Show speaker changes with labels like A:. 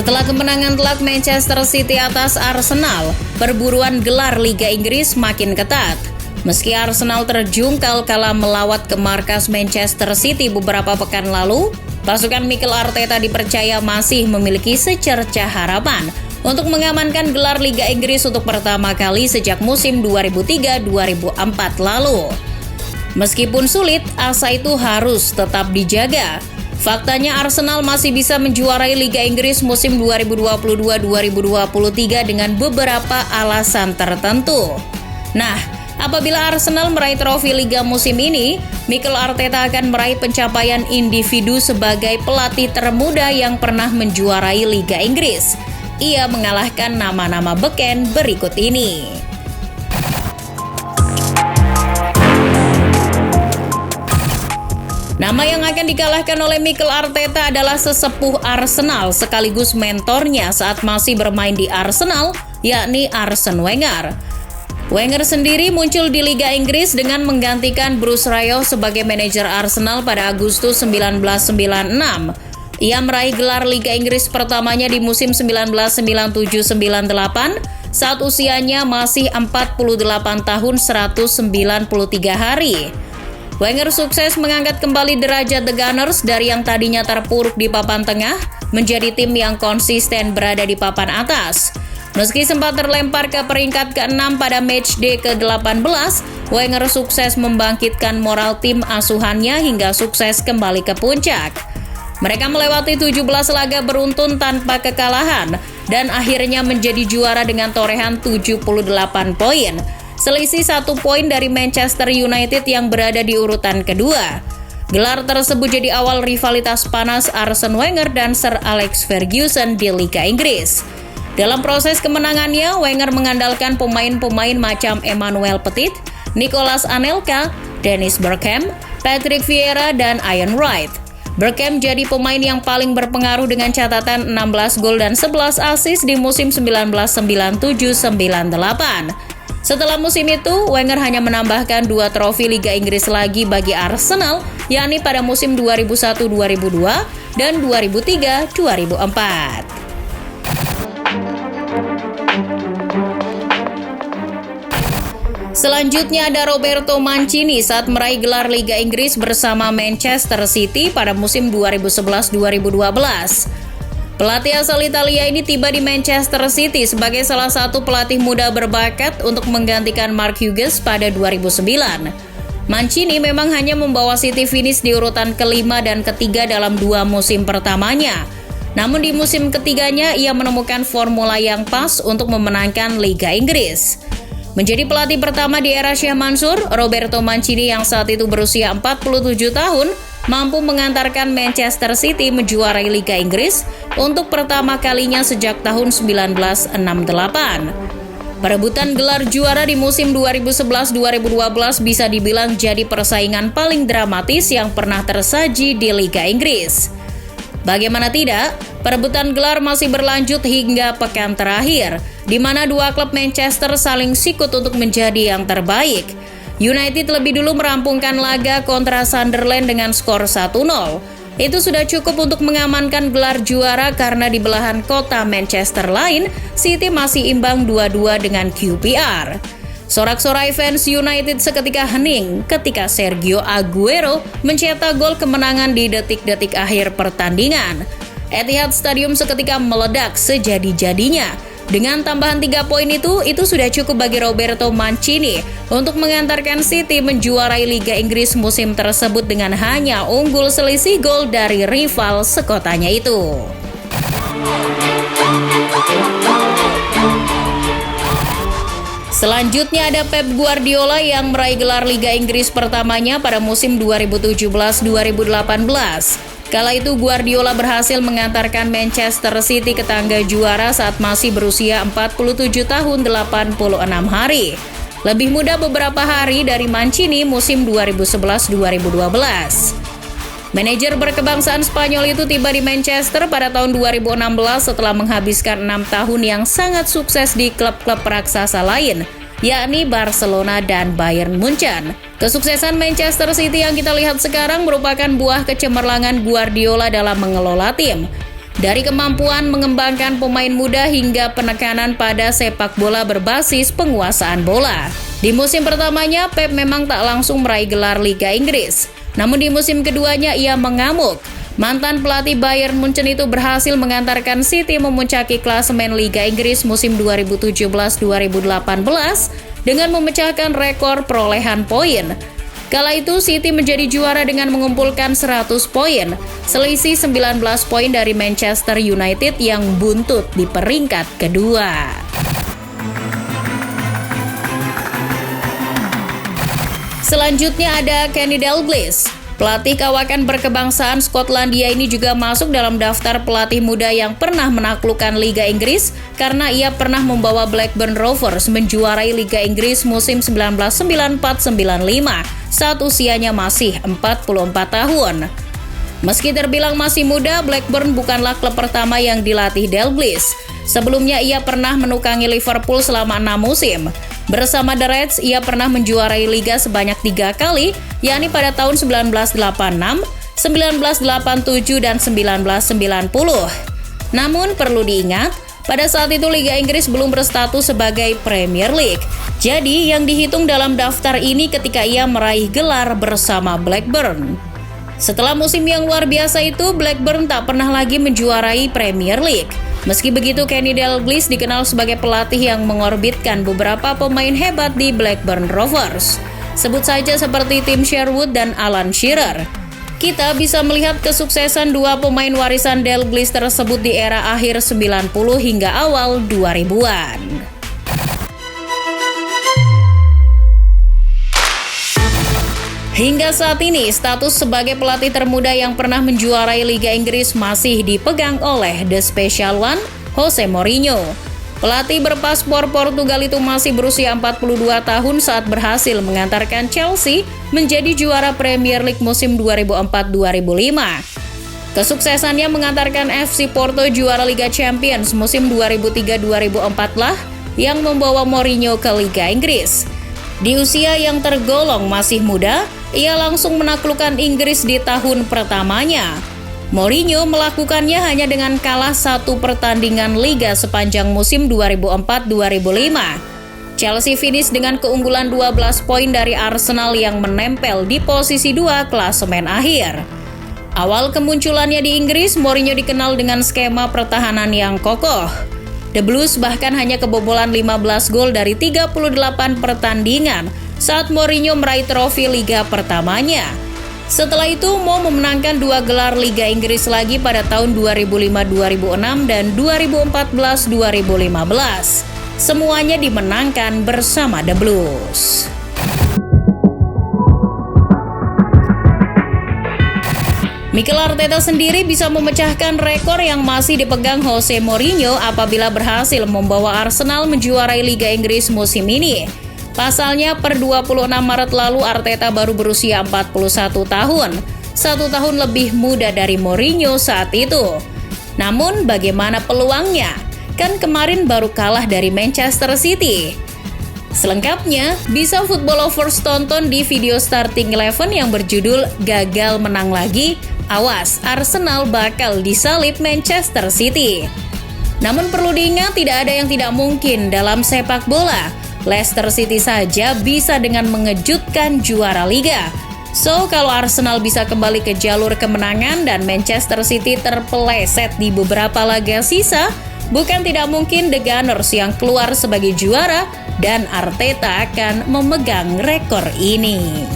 A: Setelah kemenangan telak Manchester City atas Arsenal, perburuan gelar Liga Inggris makin ketat. Meski Arsenal terjungkal kala melawat ke markas Manchester City beberapa pekan lalu, pasukan Mikel Arteta dipercaya masih memiliki secercah harapan untuk mengamankan gelar Liga Inggris untuk pertama kali sejak musim 2003-2004 lalu. Meskipun sulit, asa itu harus tetap dijaga. Faktanya Arsenal masih bisa menjuarai Liga Inggris musim 2022-2023 dengan beberapa alasan tertentu. Nah, apabila Arsenal meraih trofi Liga musim ini, Mikel Arteta akan meraih pencapaian individu sebagai pelatih termuda yang pernah menjuarai Liga Inggris. Ia mengalahkan nama-nama beken berikut ini. Nama yang akan dikalahkan oleh Mikel Arteta adalah sesepuh Arsenal sekaligus mentornya saat masih bermain di Arsenal, yakni Arsene Wenger. Wenger sendiri muncul di Liga Inggris dengan menggantikan Bruce Rioch sebagai manajer Arsenal pada Agustus 1996. Ia meraih gelar Liga Inggris pertamanya di musim 1997-98 saat usianya masih 48 tahun 193 hari. Wenger sukses mengangkat kembali derajat The Gunners dari yang tadinya terpuruk di papan tengah menjadi tim yang konsisten berada di papan atas. Meski sempat terlempar ke peringkat ke-6 pada matchday ke-18, Wenger sukses membangkitkan moral tim asuhannya hingga sukses kembali ke puncak. Mereka melewati 17 laga beruntun tanpa kekalahan dan akhirnya menjadi juara dengan torehan 78 poin. Selisih 1 poin dari Manchester United yang berada di urutan kedua. Gelar tersebut jadi awal rivalitas panas Arsene Wenger dan Sir Alex Ferguson di Liga Inggris. Dalam proses kemenangannya, Wenger mengandalkan pemain-pemain macam Emmanuel Petit, Nicolas Anelka, Dennis Bergkamp, Patrick Vieira, dan Ian Wright. Bergkamp jadi pemain yang paling berpengaruh dengan catatan 16 gol dan 11 assist di musim 1997-98. Setelah musim itu, Wenger hanya menambahkan 2 trofi Liga Inggris lagi bagi Arsenal, yakni pada musim 2001-2002 dan 2003-2004. Selanjutnya ada Roberto Mancini saat meraih gelar Liga Inggris bersama Manchester City pada musim 2011-2012. Pelatih asal Italia ini tiba di Manchester City sebagai salah satu pelatih muda berbakat untuk menggantikan Mark Hughes pada 2009. Mancini memang hanya membawa City finish di urutan kelima dan ketiga dalam 2 musim pertamanya. Namun di musim ketiganya ia menemukan formula yang pas untuk memenangkan Liga Inggris. Menjadi pelatih pertama di era Sheikh Mansur, Roberto Mancini yang saat itu berusia 47 tahun mampu mengantarkan Manchester City menjuarai Liga Inggris untuk pertama kalinya sejak tahun 1968. Perebutan gelar juara di musim 2011-2012 bisa dibilang jadi persaingan paling dramatis yang pernah tersaji di Liga Inggris. Bagaimana tidak, perebutan gelar masih berlanjut hingga pekan terakhir, di mana 2 klub Manchester saling sikut untuk menjadi yang terbaik. United lebih dulu merampungkan laga kontra Sunderland dengan skor 1-0. Itu sudah cukup untuk mengamankan gelar juara karena di belahan kota Manchester lain, City masih imbang 2-2 dengan QPR. Sorak-sorai fans United seketika hening ketika Sergio Aguero mencetak gol kemenangan di detik-detik akhir pertandingan. Etihad Stadium seketika meledak sejadi-jadinya. Dengan tambahan 3 poin itu sudah cukup bagi Roberto Mancini untuk mengantarkan City menjuarai Liga Inggris musim tersebut dengan hanya unggul selisih gol dari rival sekotanya itu. Selanjutnya ada Pep Guardiola yang meraih gelar Liga Inggris pertamanya pada musim 2017-2018. Kala itu Guardiola berhasil mengantarkan Manchester City ke tangga juara saat masih berusia 47 tahun 86 hari. Lebih muda beberapa hari dari Mancini musim 2011-2012. Manajer berkebangsaan Spanyol itu tiba di Manchester pada tahun 2016 setelah menghabiskan 6 tahun yang sangat sukses di klub-klub raksasa lain, yakni Barcelona dan Bayern Munchen. Kesuksesan Manchester City yang kita lihat sekarang merupakan buah kecemerlangan Guardiola dalam mengelola tim. Dari kemampuan mengembangkan pemain muda hingga penekanan pada sepak bola berbasis penguasaan bola. Di musim pertamanya, Pep memang tak langsung meraih gelar Liga Inggris. Namun di musim keduanya ia mengamuk. Mantan pelatih Bayern Munchen itu berhasil mengantarkan City memuncaki klasemen Liga Inggris musim 2017-2018 dengan memecahkan rekor perolehan poin. Kala itu City menjadi juara dengan mengumpulkan 100 poin, selisih 19 poin dari Manchester United yang buntut di peringkat kedua. Selanjutnya ada Kenny Dalglish. Pelatih kawakan berkebangsaan Skotlandia ini juga masuk dalam daftar pelatih muda yang pernah menaklukkan Liga Inggris karena ia pernah membawa Blackburn Rovers menjuarai Liga Inggris musim 1994-95 saat usianya masih 44 tahun. Meski terbilang masih muda, Blackburn bukanlah klub pertama yang dilatih Dalglish. Sebelumnya ia pernah menukangi Liverpool selama 6 musim. Bersama The Reds, ia pernah menjuarai Liga sebanyak 3 kali, yakni pada tahun 1986, 1987, dan 1990. Namun perlu diingat, pada saat itu Liga Inggris belum berstatus sebagai Premier League. Jadi yang dihitung dalam daftar ini ketika ia meraih gelar bersama Blackburn. Setelah musim yang luar biasa itu, Blackburn tak pernah lagi menjuarai Premier League. Meski begitu, Kenny Dalglish dikenal sebagai pelatih yang mengorbitkan beberapa pemain hebat di Blackburn Rovers. Sebut saja seperti Tim Sherwood dan Alan Shearer. Kita bisa melihat kesuksesan dua pemain warisan Dalglish tersebut di era akhir 90 hingga awal 2000-an. Hingga saat ini, status sebagai pelatih termuda yang pernah menjuarai Liga Inggris masih dipegang oleh The Special One, Jose Mourinho. Pelatih berpaspor Portugal itu masih berusia 42 tahun saat berhasil mengantarkan Chelsea menjadi juara Premier League musim 2004-2005. Kesuksesannya mengantarkan FC Porto juara Liga Champions musim 2003-2004 lah yang membawa Mourinho ke Liga Inggris. Di usia yang tergolong masih muda, ia langsung menaklukkan Inggris di tahun pertamanya. Mourinho melakukannya hanya dengan kalah 1 pertandingan Liga sepanjang musim 2004-2005. Chelsea finish dengan keunggulan 12 poin dari Arsenal yang menempel di posisi 2 klasemen akhir. Awal kemunculannya di Inggris, Mourinho dikenal dengan skema pertahanan yang kokoh. The Blues bahkan hanya kebobolan 15 gol dari 38 pertandingan saat Mourinho meraih trofi Liga pertamanya. Setelah itu, Mo memenangkan 2 gelar Liga Inggris lagi pada tahun 2005-2006 dan 2014-2015. Semuanya dimenangkan bersama The Blues. Mikel Arteta sendiri bisa memecahkan rekor yang masih dipegang Jose Mourinho apabila berhasil membawa Arsenal menjuarai Liga Inggris musim ini. Pasalnya, per 26 Maret lalu Arteta baru berusia 41 tahun, 1 tahun lebih muda dari Mourinho saat itu. Namun, bagaimana peluangnya? Kan kemarin baru kalah dari Manchester City. Selengkapnya, bisa Football Lovers tonton di video Starting 11 yang berjudul Gagal Menang Lagi, Awas, Arsenal bakal disalip Manchester City. Namun perlu diingat, tidak ada yang tidak mungkin dalam sepak bola. Leicester City saja bisa dengan mengejutkan juara Liga. So, kalau Arsenal bisa kembali ke jalur kemenangan dan Manchester City terpeleset di beberapa laga sisa, bukan tidak mungkin The Gunners yang keluar sebagai juara dan Arteta akan memegang rekor ini.